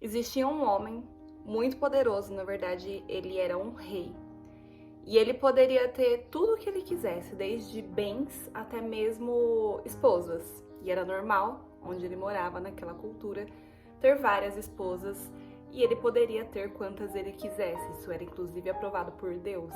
Existia um homem muito poderoso, na verdade, ele era um rei. E ele poderia ter tudo o que ele quisesse, desde bens até mesmo esposas. E era normal, onde ele morava, naquela cultura, ter várias esposas. E ele poderia ter quantas ele quisesse. Isso era inclusive aprovado por Deus.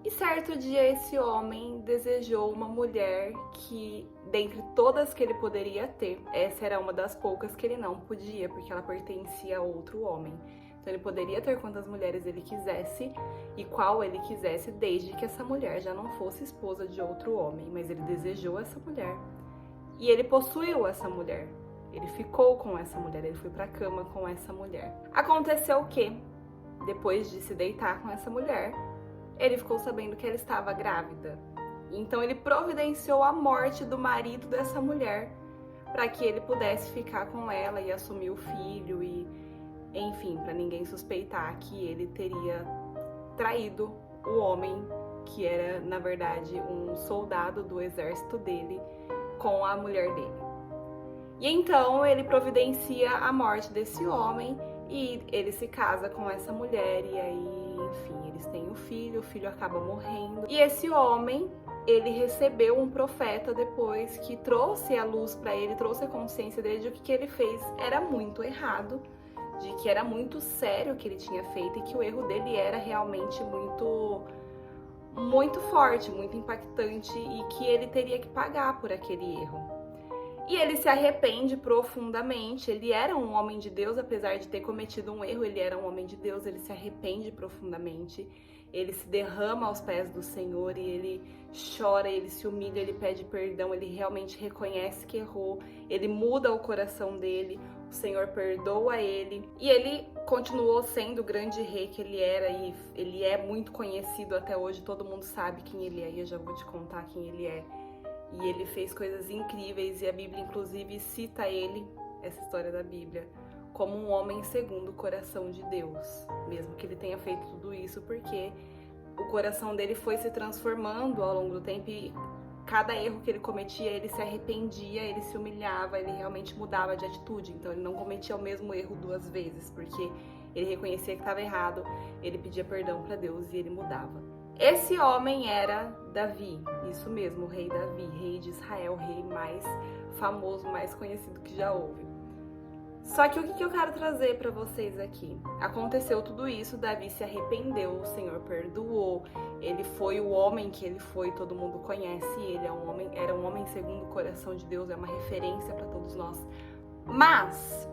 E certo dia esse homem desejou uma mulher que, dentre todas que ele poderia ter, essa era uma das poucas que ele não podia, porque ela pertencia a outro homem. Então ele poderia ter quantas mulheres ele quisesse e qual ele quisesse, desde que essa mulher já não fosse esposa de outro homem, mas ele desejou essa mulher. E ele possuiu essa mulher. Ele ficou com essa mulher, ele foi pra cama com essa mulher. Aconteceu o quê? Depois de se deitar com essa mulher, ele ficou sabendo que ela estava grávida. Então ele providenciou a morte do marido dessa mulher para que ele pudesse ficar com ela e assumir o filho e, enfim, para ninguém suspeitar que ele teria traído o homem que era, na verdade, um soldado do exército dele com a mulher dele. E então ele providencia a morte desse homem e ele se casa com essa mulher e aí, enfim, eles têm o filho acaba morrendo. E esse homem, ele recebeu um profeta depois que trouxe a luz para ele, trouxe a consciência dele de que o que ele fez era muito errado, de que era muito sério o que ele tinha feito e que o erro dele era realmente muito forte, muito impactante e que ele teria que pagar por aquele erro. E ele se arrepende profundamente. Ele era um homem de Deus, apesar de ter cometido um erro, ele era um homem de Deus, ele se arrepende profundamente. Ele se derrama aos pés do Senhor e ele chora, ele se humilha, ele pede perdão, ele realmente reconhece que errou, ele muda o coração dele, o Senhor perdoa ele e ele continuou sendo o grande rei que ele era e ele é muito conhecido até hoje, todo mundo sabe quem ele é e eu já vou te contar quem ele é. E ele fez coisas incríveis e a Bíblia inclusive cita ele, essa história da Bíblia, como um homem segundo o coração de Deus, mesmo que ele tenha feito tudo isso, porque o coração dele foi se transformando ao longo do tempo e cada erro que ele cometia, ele se arrependia, ele se humilhava, ele realmente mudava de atitude, então ele não cometia o mesmo erro duas vezes, porque ele reconhecia que estava errado, ele pedia perdão para Deus e ele mudava. Esse homem era Davi, isso mesmo, o rei Davi, rei de Israel, o rei mais famoso, mais conhecido que já houve. Só que o que eu quero trazer para vocês aqui? Aconteceu tudo isso, Davi se arrependeu, o Senhor perdoou, ele foi o homem que ele foi, todo mundo conhece ele, era um homem segundo o coração de Deus, é uma referência para todos nós. Mas,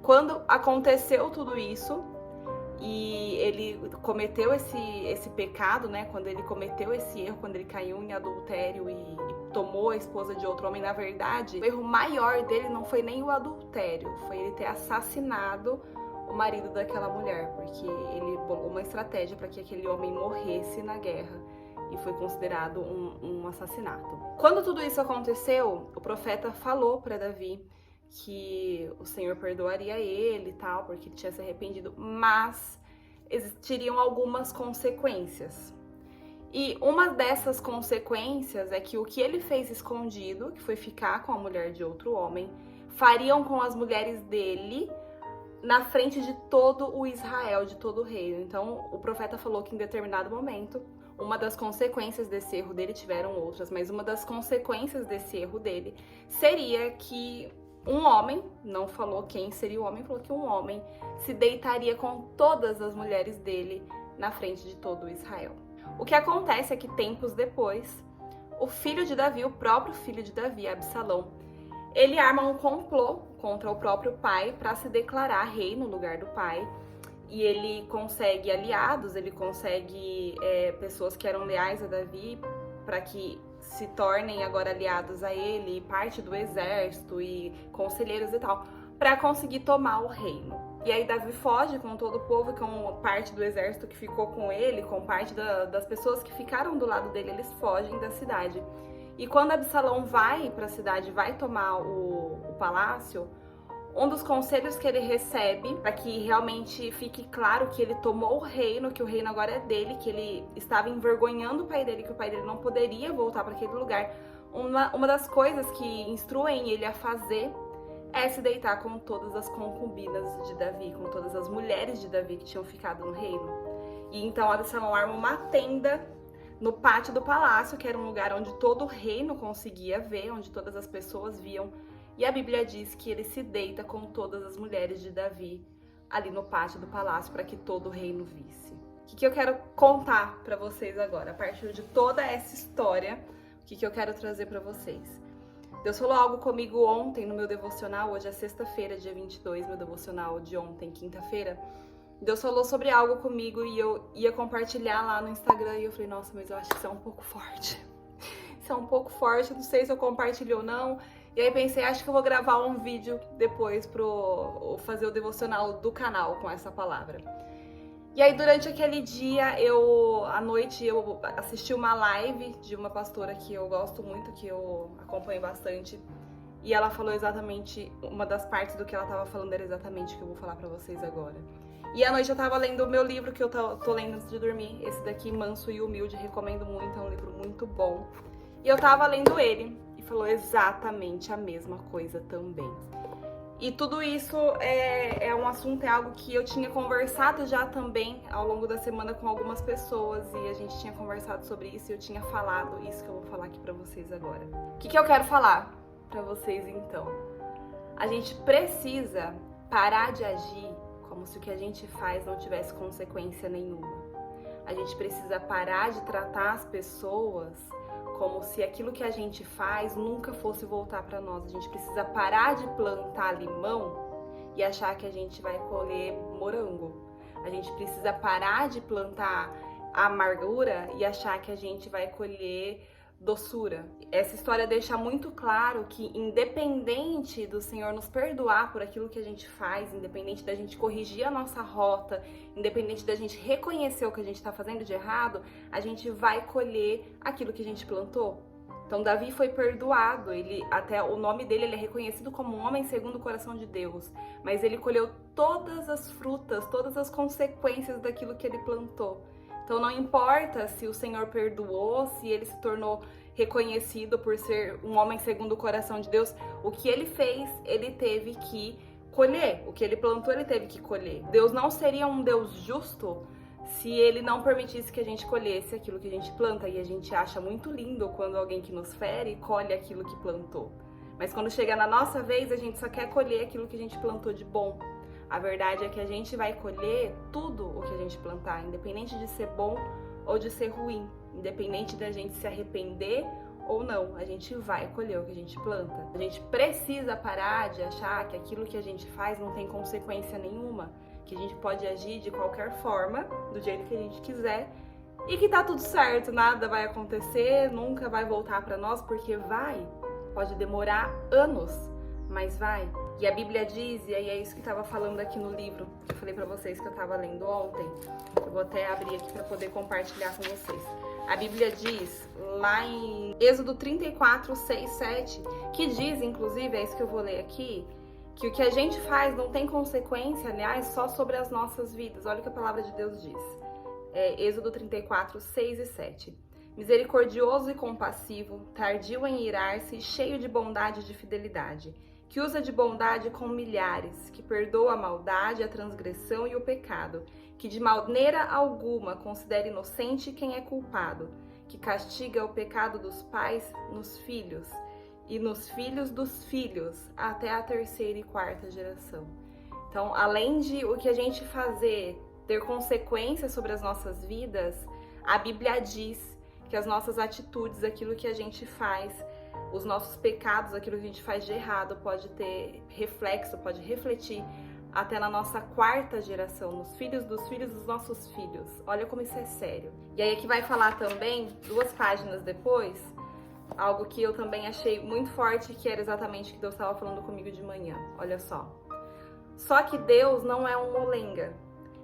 quando aconteceu tudo isso, e ele cometeu esse pecado, né? Quando ele cometeu esse erro, quando ele caiu em adultério e tomou a esposa de outro homem, na verdade, o erro maior dele não foi nem o adultério, foi ele ter assassinado o marido daquela mulher, porque ele bolou uma estratégia para que aquele homem morresse na guerra e foi considerado um assassinato. Quando tudo isso aconteceu, o profeta falou para Davi que o Senhor perdoaria ele e tal, porque ele tinha se arrependido, mas existiriam algumas consequências. E uma dessas consequências é que o que ele fez escondido, que foi ficar com a mulher de outro homem, fariam com as mulheres dele na frente de todo o Israel, de todo o reino. Então, o profeta falou que em determinado momento, uma das consequências desse erro dele, tiveram outras, mas uma das consequências desse erro dele seria que um homem, não falou quem seria o homem, falou que um homem se deitaria com todas as mulheres dele na frente de todo Israel. O que acontece é que tempos depois, o filho de Davi, o próprio filho de Davi, Absalão, ele arma um complô contra o próprio pai para se declarar rei no lugar do pai. E ele consegue aliados, ele consegue pessoas que eram leais a Davi para que se tornem agora aliados a ele, parte do exército e conselheiros e tal, para conseguir tomar o reino. E aí Davi foge com todo o povo, com parte do exército que ficou com ele, com parte das pessoas que ficaram do lado dele, eles fogem da cidade. E quando Absalão vai para a cidade, vai tomar o palácio, um dos conselhos que ele recebe, para que realmente fique claro que ele tomou o reino, que o reino agora é dele, que ele estava envergonhando o pai dele, que o pai dele não poderia voltar para aquele lugar, uma das coisas que instruem ele a fazer é se deitar com todas as concubinas de Davi, com todas as mulheres de Davi que tinham ficado no reino. E então Absalão arma uma tenda no pátio do palácio, que era um lugar onde todo o reino conseguia ver, onde todas as pessoas viam. E a Bíblia diz que ele se deita com todas as mulheres de Davi ali no pátio do palácio para que todo o reino visse. O que eu quero contar para vocês agora? A partir de toda essa história, o que eu quero trazer para vocês? Deus falou algo comigo ontem no meu devocional, hoje é sexta-feira, dia 22, meu devocional de ontem, quinta-feira. Deus falou sobre algo comigo e eu ia compartilhar lá no Instagram e eu falei, nossa, mas eu acho que isso é um pouco forte. Isso é um pouco forte, não sei se eu compartilho ou não. E aí pensei, acho que eu vou gravar um vídeo depois pro fazer o devocional do canal com essa palavra. E aí durante aquele dia, à noite, eu assisti uma live de uma pastora que eu gosto muito, que eu acompanho bastante. E ela falou exatamente, uma das partes do que ela tava falando era exatamente o que eu vou falar pra vocês agora. E à noite eu tava lendo o meu livro, que eu tô lendo antes de dormir. Esse daqui, Manso e Humilde, recomendo muito, é um livro muito bom. E eu tava lendo ele e falou exatamente a mesma coisa também. E tudo isso é um assunto, é algo que eu tinha conversado já também ao longo da semana com algumas pessoas e a gente tinha conversado sobre isso e eu tinha falado isso que eu vou falar aqui pra vocês agora. O que eu quero falar pra vocês então? A gente precisa parar de agir como se o que a gente faz não tivesse consequência nenhuma. A gente precisa parar de tratar as pessoas como se aquilo que a gente faz nunca fosse voltar para nós. A gente precisa parar de plantar limão e achar que a gente vai colher morango. A gente precisa parar de plantar amargura e achar que a gente vai colher doçura. Essa história deixa muito claro que independente do Senhor nos perdoar por aquilo que a gente faz, independente da gente corrigir a nossa rota, independente da gente reconhecer o que a gente está fazendo de errado, a gente vai colher aquilo que a gente plantou. Então Davi foi perdoado, até o nome dele ele é reconhecido como um homem segundo o coração de Deus, mas ele colheu todas as frutas, todas as consequências daquilo que ele plantou. Então não importa se o Senhor perdoou, se ele se tornou reconhecido por ser um homem segundo o coração de Deus, o que ele fez, ele teve que colher. O que ele plantou, ele teve que colher. Deus não seria um Deus justo se ele não permitisse que a gente colhesse aquilo que a gente planta. E a gente acha muito lindo quando alguém que nos fere colhe aquilo que plantou. Mas quando chega na nossa vez, a gente só quer colher aquilo que a gente plantou de bom. A verdade é que a gente vai colher tudo o que a gente plantar, independente de ser bom ou de ser ruim, independente da gente se arrepender ou não, a gente vai colher o que a gente planta. A gente precisa parar de achar que aquilo que a gente faz não tem consequência nenhuma, que a gente pode agir de qualquer forma, do jeito que a gente quiser, e que tá tudo certo, nada vai acontecer, nunca vai voltar pra nós, porque pode demorar anos, mas vai. E a Bíblia diz, e aí é isso que estava falando aqui no livro, que eu falei pra vocês que eu estava lendo ontem. Eu vou até abrir aqui para poder compartilhar com vocês. A Bíblia diz, lá em Êxodo 34, 6, 7, que diz, inclusive, é isso que eu vou ler aqui, que o que a gente faz não tem consequência, aliás, só sobre as nossas vidas. Olha o que a palavra de Deus diz. Êxodo 34, 6 e 7. Misericordioso e compassivo, tardio em irar-se, cheio de bondade e de fidelidade, que usa de bondade com milhares, que perdoa a maldade, a transgressão e o pecado, que de maneira alguma considera inocente quem é culpado, que castiga o pecado dos pais nos filhos e nos filhos dos filhos, até a terceira e quarta geração. Então, além de o que a gente fazer ter consequências sobre as nossas vidas, a Bíblia diz que as nossas atitudes, aquilo que a gente faz, os nossos pecados, aquilo que a gente faz de errado, pode ter reflexo, pode refletir até na nossa quarta geração, nos filhos dos nossos filhos. Olha como isso é sério. E aí aqui vai falar também, 2 páginas depois, algo que eu também achei muito forte, que era exatamente o que Deus estava falando comigo de manhã. Olha só. Só que Deus não é um molenga.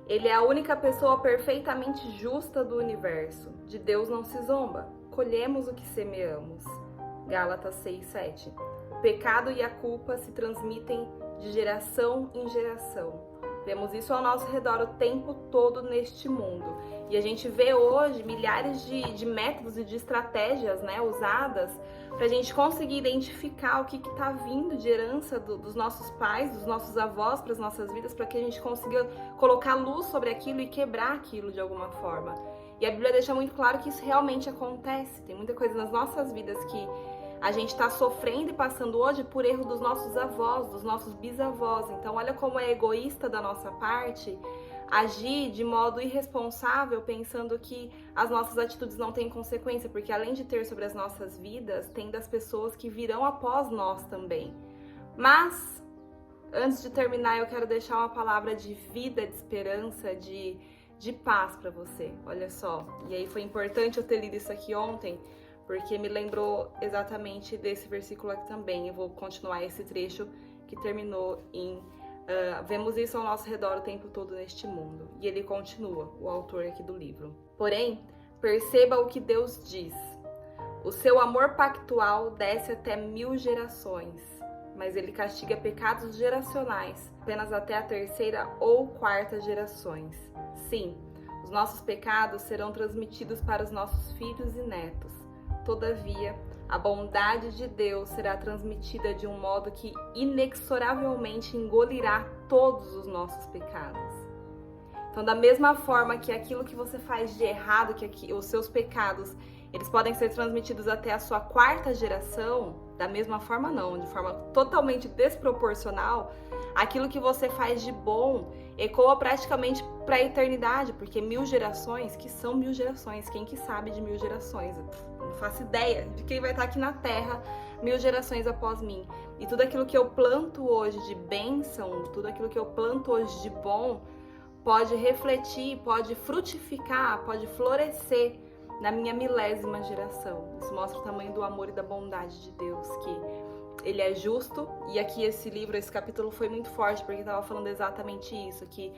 Ele é a única pessoa perfeitamente justa do universo. De Deus não se zomba. Colhemos o que semeamos. Gálatas 6, 7. O pecado e a culpa se transmitem de geração em geração. Vemos isso ao nosso redor o tempo todo neste mundo. E a gente vê hoje milhares de métodos e de estratégias, né, usadas para a gente conseguir identificar o que está vindo de herança dos nossos pais, dos nossos avós para as nossas vidas, para que a gente consiga colocar luz sobre aquilo e quebrar aquilo de alguma forma. E a Bíblia deixa muito claro que isso realmente acontece. Tem muita coisa nas nossas vidas que a gente está sofrendo e passando hoje por erro dos nossos avós, dos nossos bisavós. Então, olha como é egoísta da nossa parte agir de modo irresponsável, pensando que as nossas atitudes não têm consequência, porque além de ter sobre as nossas vidas, tem das pessoas que virão após nós também. Mas, antes de terminar, eu quero deixar uma palavra de vida, de esperança, de paz para você. Olha só, e aí foi importante eu ter lido isso aqui ontem, porque me lembrou exatamente desse versículo aqui também. Eu vou continuar esse trecho que terminou em vemos isso ao nosso redor o tempo todo neste mundo. E ele continua, o autor aqui do livro. Porém, perceba o que Deus diz. O seu amor pactual desce até 1000 gerações, mas ele castiga pecados geracionais apenas até a 3ª ou 4ª gerações. Sim, os nossos pecados serão transmitidos para os nossos filhos e netos. Todavia, a bondade de Deus será transmitida de um modo que inexoravelmente engolirá todos os nossos pecados. Então, da mesma forma que aquilo que você faz de errado, que os seus pecados, eles podem ser transmitidos até a sua 4ª geração, da mesma forma não, de forma totalmente desproporcional, aquilo que você faz de bom ecoa praticamente para a eternidade, porque 1000 gerações, que são 1000 gerações, quem que sabe de 1000 gerações? Eu não faço ideia de quem vai estar aqui na Terra 1000 gerações após mim. E tudo aquilo que eu planto hoje de bênção, tudo aquilo que eu planto hoje de bom, pode refletir, pode frutificar, pode florescer na minha 1000ª geração. Isso mostra o tamanho do amor e da bondade de Deus, que ele é justo. E aqui esse livro, esse capítulo foi muito forte, porque estava falando exatamente isso, que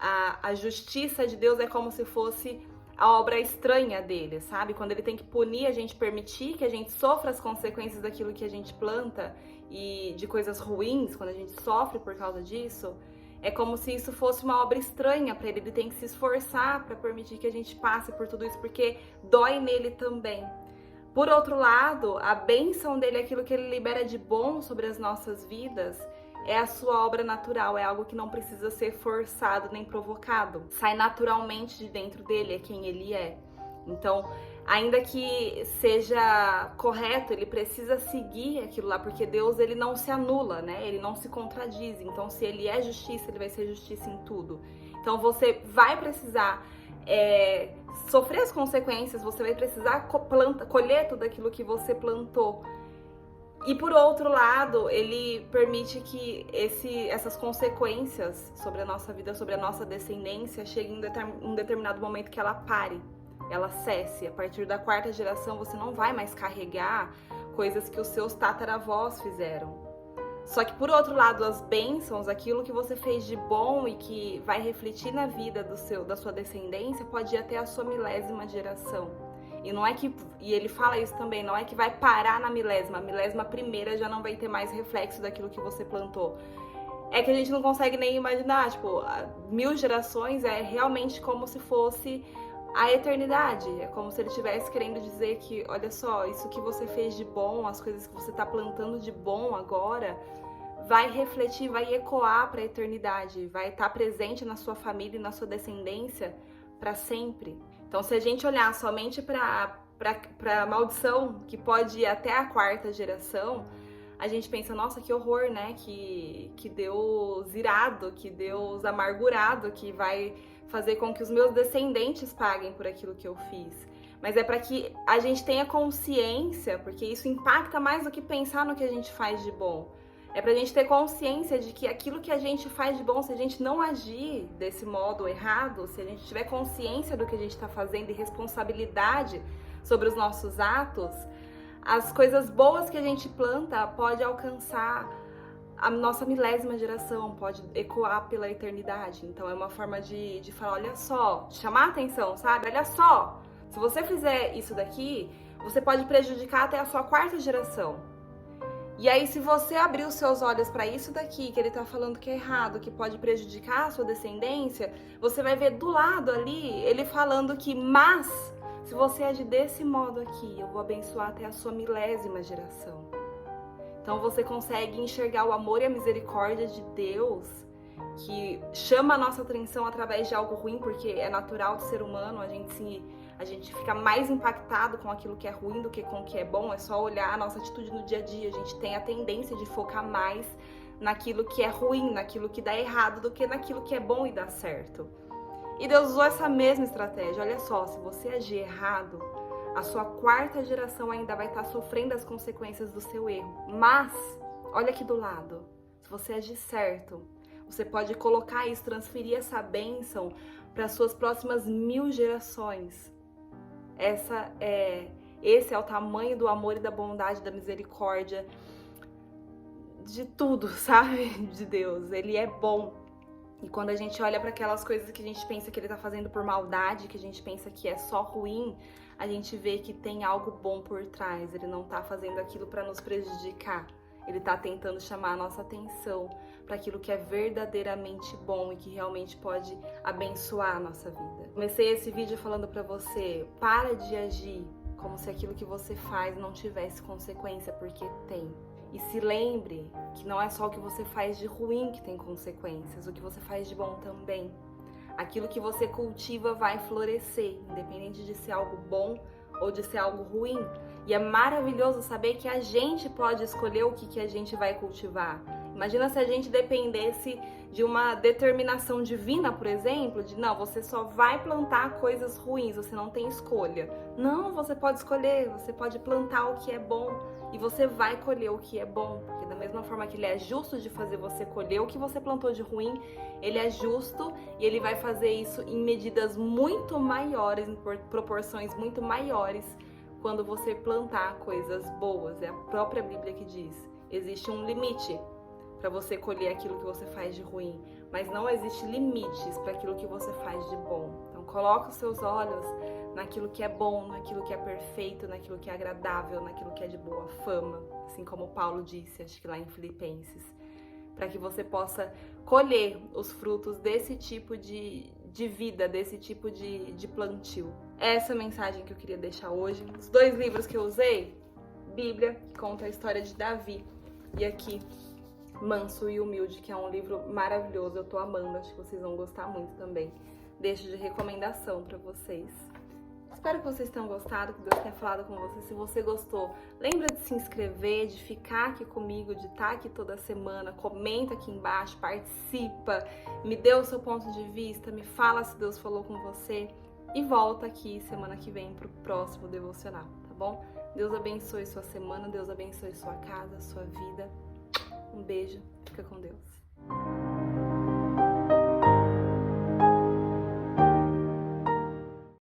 a justiça de Deus é como se fosse a obra estranha dele, sabe? Quando ele tem que punir, a gente permitir que a gente sofra as consequências daquilo que a gente planta e de coisas ruins, quando a gente sofre por causa disso, é como se isso fosse uma obra estranha para ele. Ele tem que se esforçar para permitir que a gente passe por tudo isso, porque dói nele também. Por outro lado, a bênção dele, aquilo que ele libera de bom sobre as nossas vidas, é a sua obra natural, é algo que não precisa ser forçado nem provocado. Sai naturalmente de dentro dele, é quem ele é. Então, ainda que seja correto, ele precisa seguir aquilo lá, porque Deus, ele não se anula, né? Ele não se contradiz. Então, se ele é justiça, ele vai ser justiça em tudo. Então, você vai precisar sofrer as consequências, você vai precisar colher tudo aquilo que você plantou. E por outro lado, ele permite que essas consequências sobre a nossa vida, sobre a nossa descendência, cheguem em um determinado momento que ela pare, ela cesse. A partir da 4ª geração, você não vai mais carregar coisas que os seus tataravós fizeram. Só que por outro lado, as bênçãos, aquilo que você fez de bom e que vai refletir na vida da sua descendência, pode ir até a sua 1000ª geração. E não é que, e ele fala isso também, não é que vai parar na 1000ª, a 1000ª já não vai ter mais reflexo daquilo que você plantou. É que a gente não consegue nem imaginar, tipo, 1000 gerações é realmente como se fosse a eternidade. É como se ele estivesse querendo dizer que, olha só, isso que você fez de bom, as coisas que você está plantando de bom agora, vai refletir, vai ecoar para a eternidade, vai estar presente na sua família e na sua descendência para sempre. Então, se a gente olhar somente para a maldição, que pode ir até a 4ª geração, a gente pensa, nossa, que horror, né? Que Deus irado, que Deus amargurado, que vai fazer com que os meus descendentes paguem por aquilo que eu fiz. Mas é para que a gente tenha consciência, porque isso impacta mais do que pensar no que a gente faz de bom. É pra gente ter consciência de que aquilo que a gente faz de bom, se a gente não agir desse modo errado, se a gente tiver consciência do que a gente tá fazendo e responsabilidade sobre os nossos atos, as coisas boas que a gente planta pode alcançar a nossa 1000ª geração, pode ecoar pela eternidade. Então é uma forma de falar, olha só, de chamar a atenção, sabe? Olha só, se você fizer isso daqui, você pode prejudicar até a sua 4ª geração. E aí, se você abrir os seus olhos para isso daqui, que ele tá falando que é errado, que pode prejudicar a sua descendência, você vai ver do lado ali, ele falando que, mas, se você agir desse modo aqui, eu vou abençoar até a sua 1000ª geração. Então você consegue enxergar o amor e a misericórdia de Deus, que chama a nossa atenção através de algo ruim, porque é natural do ser humano, a gente fica mais impactado com aquilo que é ruim do que com o que é bom. É só olhar a nossa atitude no dia a dia, a gente tem a tendência de focar mais naquilo que é ruim, naquilo que dá errado, do que naquilo que é bom e dá certo. E Deus usou essa mesma estratégia. Olha só, se você agir errado, a sua 4ª geração ainda vai estar sofrendo as consequências do seu erro. Mas, olha aqui do lado, se você agir certo, você pode colocar isso, transferir essa bênção para as suas próximas 1000 gerações. Esse é o tamanho do amor e da bondade, da misericórdia, de tudo, sabe? De Deus. Ele é bom. E quando a gente olha para aquelas coisas que a gente pensa que ele tá fazendo por maldade, que a gente pensa que é só ruim, a gente vê que tem algo bom por trás. Ele não tá fazendo aquilo para nos prejudicar. Ele tá tentando chamar a nossa atenção para aquilo que é verdadeiramente bom e que realmente pode abençoar a nossa vida. Comecei esse vídeo falando para você, para de agir como se aquilo que você faz não tivesse consequência, porque tem. E se lembre que não é só o que você faz de ruim que tem consequências, o que você faz de bom também. Aquilo que você cultiva vai florescer, independente de ser algo bom ou de ser algo ruim. E é maravilhoso saber que a gente pode escolher o que a gente vai cultivar. Imagina se a gente dependesse de uma determinação divina, por exemplo, de não, você só vai plantar coisas ruins, você não tem escolha. Não, você pode escolher, você pode plantar o que é bom e você vai colher o que é bom. Porque da mesma forma que ele é justo de fazer você colher o que você plantou de ruim, ele é justo e ele vai fazer isso em medidas muito maiores, em proporções muito maiores, quando você plantar coisas boas. É a própria Bíblia que diz. Existe um limite para você colher aquilo que você faz de ruim, mas não existe limites para aquilo que você faz de bom. Então coloca os seus olhos naquilo que é bom, naquilo que é perfeito, naquilo que é agradável, naquilo que é de boa fama, assim como Paulo disse, acho que lá em Filipenses, para que você possa colher os frutos desse tipo de vida, desse tipo de plantio. Essa é a mensagem que eu queria deixar hoje. Os 2 livros que eu usei, Bíblia, que conta a história de Davi, e aqui Manso e Humilde, que é um livro maravilhoso, eu tô amando, acho que vocês vão gostar muito também. Deixo de recomendação pra vocês. Espero que vocês tenham gostado, que Deus tenha falado com vocês. Se você gostou, lembra de se inscrever, de ficar aqui comigo, de estar aqui toda semana, comenta aqui embaixo, participa, me dê o seu ponto de vista, me fala se Deus falou com você e volta aqui semana que vem pro próximo devocional, tá bom? Deus abençoe sua semana, Deus abençoe sua casa, sua vida. Um beijo, fica com Deus.